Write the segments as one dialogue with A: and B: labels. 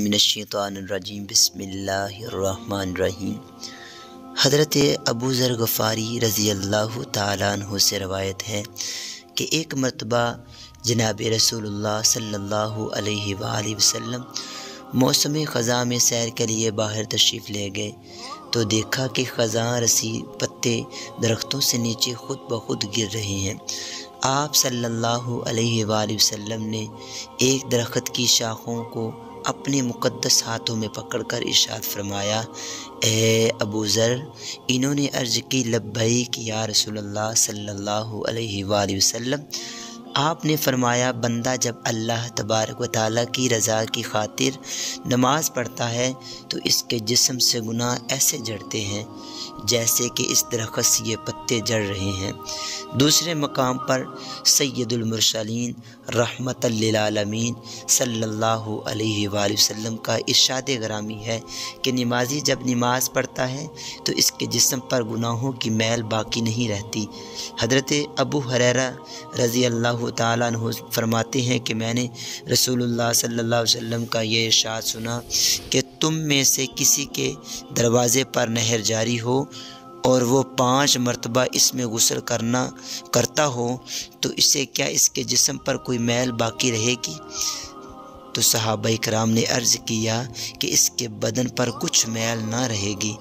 A: मिनश्शैतानिर्रजीम बिस्मिल्लाहिर्रहमानिर्रहीम। हज़रत अबू ज़र गफ़ारी रज़ी अल्लाह ताला अन्हु से रवायत है कि एक मरतबा जनाब रसूलुल्लाह सल्लल्लाहु अलैहि वसल्लम मौसम ख़ज़ां में सैर के लिए बाहर तशरीफ़ ले गए तो देखा कि ख़ज़ां रसी पत्ते दरख्तों से नीचे खुद ब खुद गिर रहे हैं। आप सल्लल्लाहु अलैहि वसल्लम ने एक दरख्त की शाखों को अपने मुक़द्दस हाथों में पकड़कर इरशाद फरमाया, ए अबू ज़र। इन्होंने अर्ज़ की, लब्बैक या रसूलल्लाह सल्लल्लाहु अलैहि वसल्लम। आपने फरमाया, बंदा जब अल्लाह तबारक व तआला की रज़ा की खातिर नमाज पढ़ता है तो इसके जिस्म से गुनाह ऐसे जड़ते हैं जैसे कि इस दरख्त से ये पत्ते जड़ रहे हैं। दूसरे मकाम पर सय्यदुल मुरसलीन रहमतल लिल आलमीन सल्लल्लाहु अलैहि वसल्लम का इरशाद गरामी है कि नमाजी जब नमाज पढ़ता है तो इसके जिस्म पर गुनाहों की मैल बाकी नहीं रहती। हज़रत अबू हुरैरा रज़ी अल्लाह ताला अन्हु फरमाते हैं कि मैंने रसूलुल्लाह सल्लल्लाहु अलैहि वसल्लम का ये इरशाद सुना कि तुम में से किसी के दरवाज़े पर नहर जारी हो और वो 5 मरतबा इसमें गुस्ल करता हो तो इससे क्या इसके जिस्म पर कोई मैल बाकी रहेगी? तो सहाबा इकराम ने अर्ज़ किया कि इसके बदन पर कुछ मैल ना रहेगी।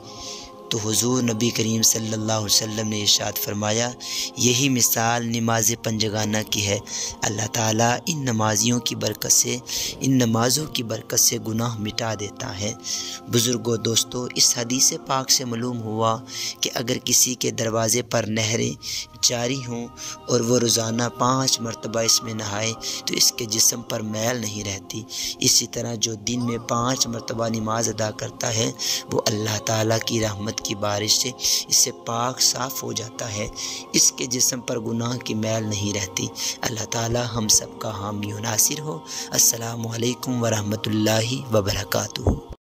A: तो हुज़ूर नबी करीम सल्लल्लाहु अलैहि वसल्लम ने इरशाद फरमाया, यही मिसाल नमाज़ पंजगाना की है। अल्लाह ताला इन नमाजियों की बरकत से, इन नमाज़ों की बरकत से गुनाह मिटा देता है। बुज़ुर्गों, दोस्तों, इस हदीस पाक से मालूम हुआ कि अगर किसी के दरवाज़े पर नहरें जारी हों और वो रोज़ाना 5 मरतबा इसमें नहाए तो इसके जिस्म पर मैल नहीं रहती। इसी तरह जो दिन में 5 मरतबा नमाज अदा करता है वो अल्लाह ताला की रहमत की बारिश से इससे पाक साफ़ हो जाता है, इसके जिस्म पर गुनाह की मैल नहीं रहती। अल्लाह ताला हम सब का हामी व नासिर हो। अस्सलामु अलैकुम व रहमतुल्लाहि व बरकातुहू।